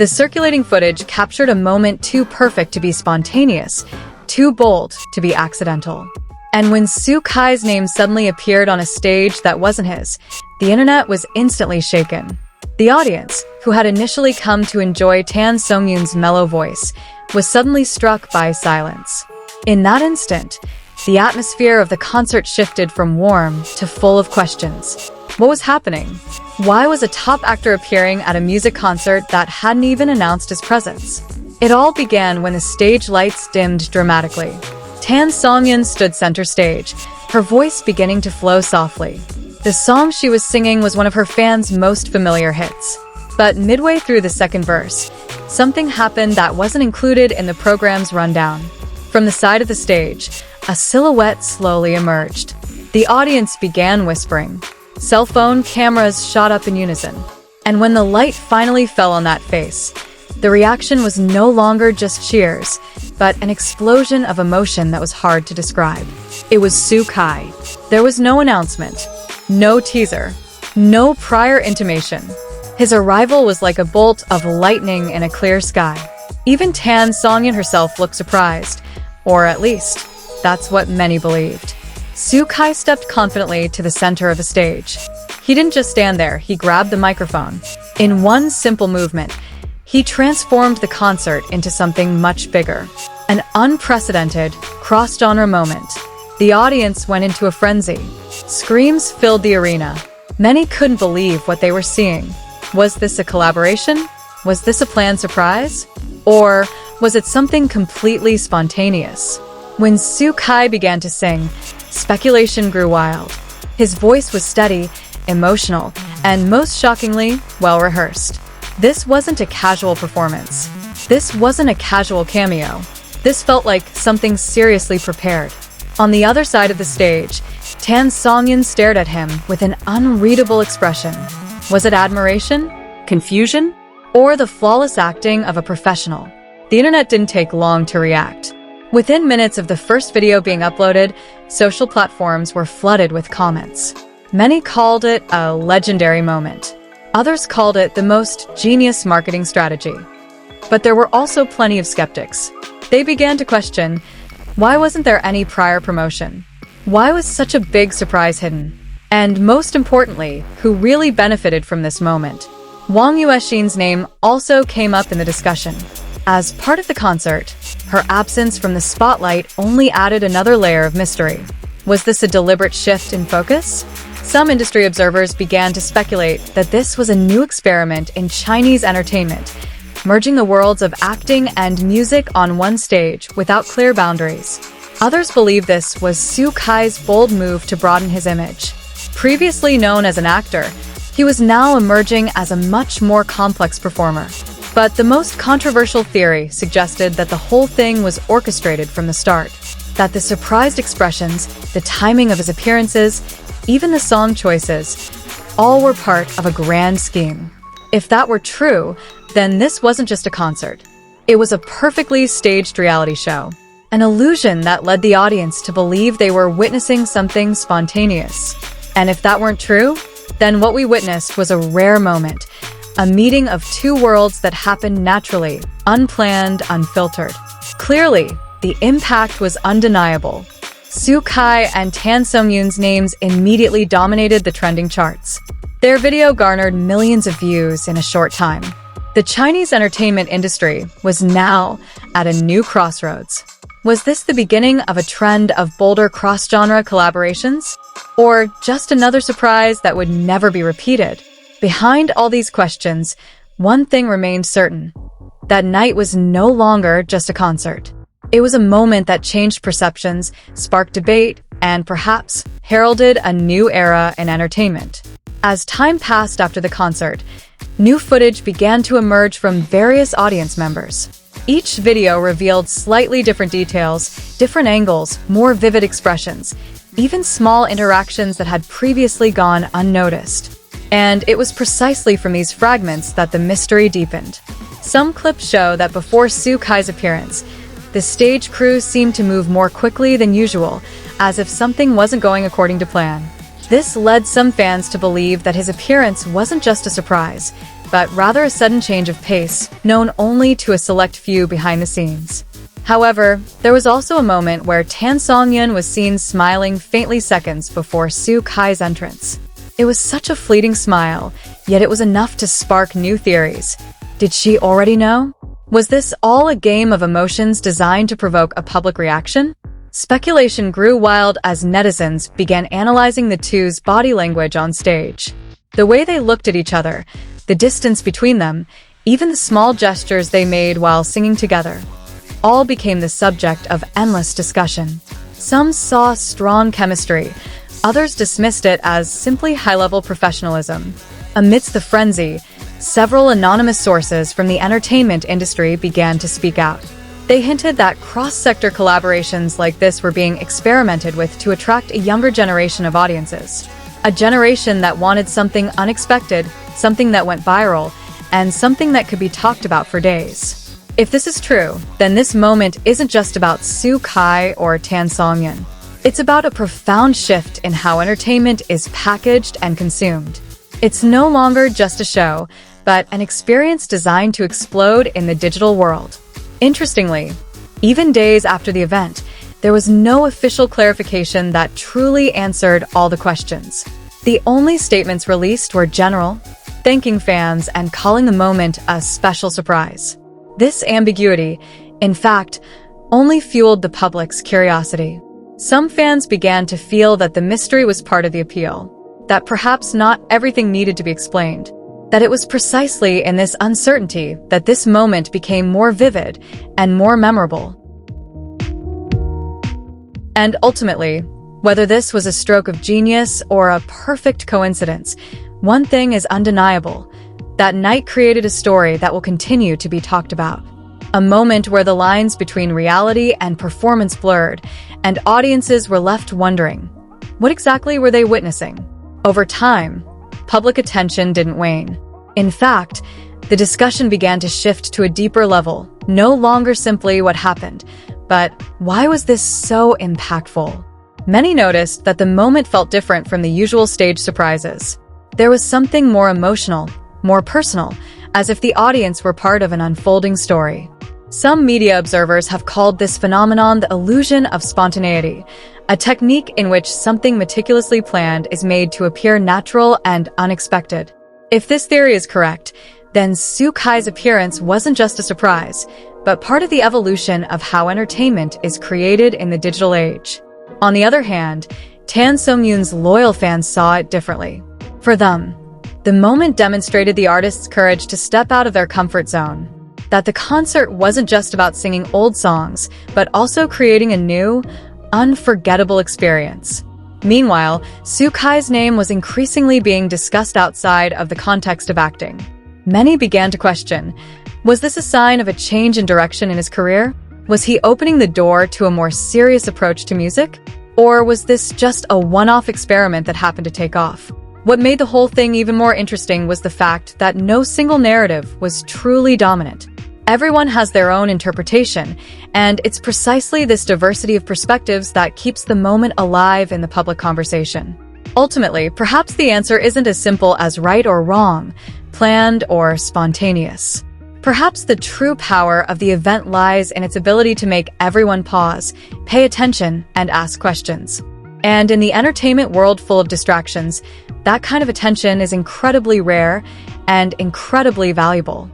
The circulating footage captured a moment too perfect to be spontaneous, too bold to be accidental. And when Soo Kai's name suddenly appeared on a stage that wasn't his, the internet was instantly shaken. The audience, who had initially come to enjoy Tan Songyun's mellow voice, was suddenly struck by silence. In that instant, the atmosphere of the concert shifted from warm to full of questions. What was happening? Why was a top actor appearing at a music concert that hadn't even announced his presence? It all began when the stage lights dimmed dramatically. Tan Songyun stood center stage, her voice beginning to flow softly. The song she was singing was one of her fans' most familiar hits. But midway through the second verse, something happened that wasn't included in the program's rundown. From the side of the stage, a silhouette slowly emerged. The audience began whispering. Cell phone cameras shot up in unison. And when the light finally fell on that face, the reaction was no longer just cheers, but an explosion of emotion that was hard to describe. It was Soo Kai. There was no announcement, no teaser, no prior intimation. His arrival was like a bolt of lightning in a clear sky. Even Tan Songyun herself looked surprised, or at least, that's what many believed. Soo Kai stepped confidently to the center of the stage. He didn't just stand there, he grabbed the microphone. In one simple movement, he transformed the concert into something much bigger. An unprecedented, cross-genre moment. The audience went into a frenzy. Screams filled the arena. Many couldn't believe what they were seeing. Was this a collaboration? Was this a planned surprise? Or was it something completely spontaneous? When Soo Kai began to sing, speculation grew wild. His voice was steady, emotional, and most shockingly, well-rehearsed. This wasn't a casual performance. This wasn't a casual cameo. This felt like something seriously prepared. On the other side of the stage, Tan Songyun stared at him with an unreadable expression. Was it admiration? Confusion? Or the flawless acting of a professional? The internet didn't take long to react. Within minutes of the first video being uploaded, social platforms were flooded with comments. Many called it a legendary moment. Others called it the most genius marketing strategy. But there were also plenty of skeptics. They began to question, why wasn't there any prior promotion? Why was such a big surprise hidden? And most importantly, who really benefited from this moment? Wang Yuexin's name also came up in the discussion. As part of the concert, her absence from the spotlight only added another layer of mystery. Was this a deliberate shift in focus? Some industry observers began to speculate that this was a new experiment in Chinese entertainment, merging the worlds of acting and music on one stage without clear boundaries. Others believe this was Soo Kai's bold move to broaden his image. Previously known as an actor, he was now emerging as a much more complex performer. But the most controversial theory suggested that the whole thing was orchestrated from the start, that the surprised expressions, the timing of his appearances, even the song choices, all were part of a grand scheme. If that were true, then this wasn't just a concert. It was a perfectly staged reality show, an illusion that led the audience to believe they were witnessing something spontaneous. And if that weren't true, then what we witnessed was a rare moment, a meeting of two worlds that happened naturally, unplanned, unfiltered. Clearly, the impact was undeniable. Soo Kai and Tan Songyun's names immediately dominated the trending charts. Their video garnered millions of views in a short time. The Chinese entertainment industry was now at a new crossroads. Was this the beginning of a trend of bolder cross-genre collaborations? Or just another surprise that would never be repeated? Behind all these questions, one thing remained certain. That night was no longer just a concert. It was a moment that changed perceptions, sparked debate, and perhaps heralded a new era in entertainment. As time passed after the concert, new footage began to emerge from various audience members. Each video revealed slightly different details, different angles, more vivid expressions, even small interactions that had previously gone unnoticed. And it was precisely from these fragments that the mystery deepened. Some clips show that before Soo Kai's appearance, the stage crew seemed to move more quickly than usual, as if something wasn't going according to plan. This led some fans to believe that his appearance wasn't just a surprise, but rather a sudden change of pace, known only to a select few behind the scenes. However, there was also a moment where Songyun was seen smiling faintly seconds before Soo Kai's entrance. It was such a fleeting smile, yet it was enough to spark new theories. Did she already know? Was this all a game of emotions designed to provoke a public reaction? Speculation grew wild as netizens began analyzing the two's body language on stage. The way they looked at each other, the distance between them, even the small gestures they made while singing together, all became the subject of endless discussion. Some saw strong chemistry, others dismissed it as simply high-level professionalism. Amidst the frenzy, several anonymous sources from the entertainment industry began to speak out. They hinted that cross-sector collaborations like this were being experimented with to attract a younger generation of audiences. A generation that wanted something unexpected, something that went viral, and something that could be talked about for days. If this is true, then this moment isn't just about Soo Kai or Songyun. It's about a profound shift in how entertainment is packaged and consumed. It's no longer just a show, but an experience designed to explode in the digital world. Interestingly, even days after the event, there was no official clarification that truly answered all the questions. The only statements released were general, thanking fans and calling the moment a special surprise. This ambiguity, in fact, only fueled the public's curiosity. Some fans began to feel that the mystery was part of the appeal, that perhaps not everything needed to be explained, that it was precisely in this uncertainty that this moment became more vivid and more memorable. And ultimately, whether this was a stroke of genius or a perfect coincidence, one thing is undeniable. That night created a story that will continue to be talked about. A moment where the lines between reality and performance blurred, and audiences were left wondering, what exactly were they witnessing? Over time, public attention didn't wane. In fact, the discussion began to shift to a deeper level, no longer simply what happened, but why was this so impactful? Many noticed that the moment felt different from the usual stage surprises. There was something more emotional, more personal, as if the audience were part of an unfolding story. Some media observers have called this phenomenon the illusion of spontaneity, a technique in which something meticulously planned is made to appear natural and unexpected. If this theory is correct, then Soo Kai's appearance wasn't just a surprise, but part of the evolution of how entertainment is created in the digital age. On the other hand, Songyun's loyal fans saw it differently. For them, the moment demonstrated the artist's courage to step out of their comfort zone, that the concert wasn't just about singing old songs, but also creating a new, unforgettable experience. Meanwhile, Soo Kai's name was increasingly being discussed outside of the context of acting. Many began to question, was this a sign of a change in direction in his career? Was he opening the door to a more serious approach to music? Or was this just a one-off experiment that happened to take off? What made the whole thing even more interesting was the fact that no single narrative was truly dominant. Everyone has their own interpretation, and it's precisely this diversity of perspectives that keeps the moment alive in the public conversation. Ultimately, perhaps the answer isn't as simple as right or wrong, planned or spontaneous. Perhaps the true power of the event lies in its ability to make everyone pause, pay attention, and ask questions. And in the entertainment world full of distractions, that kind of attention is incredibly rare and incredibly valuable.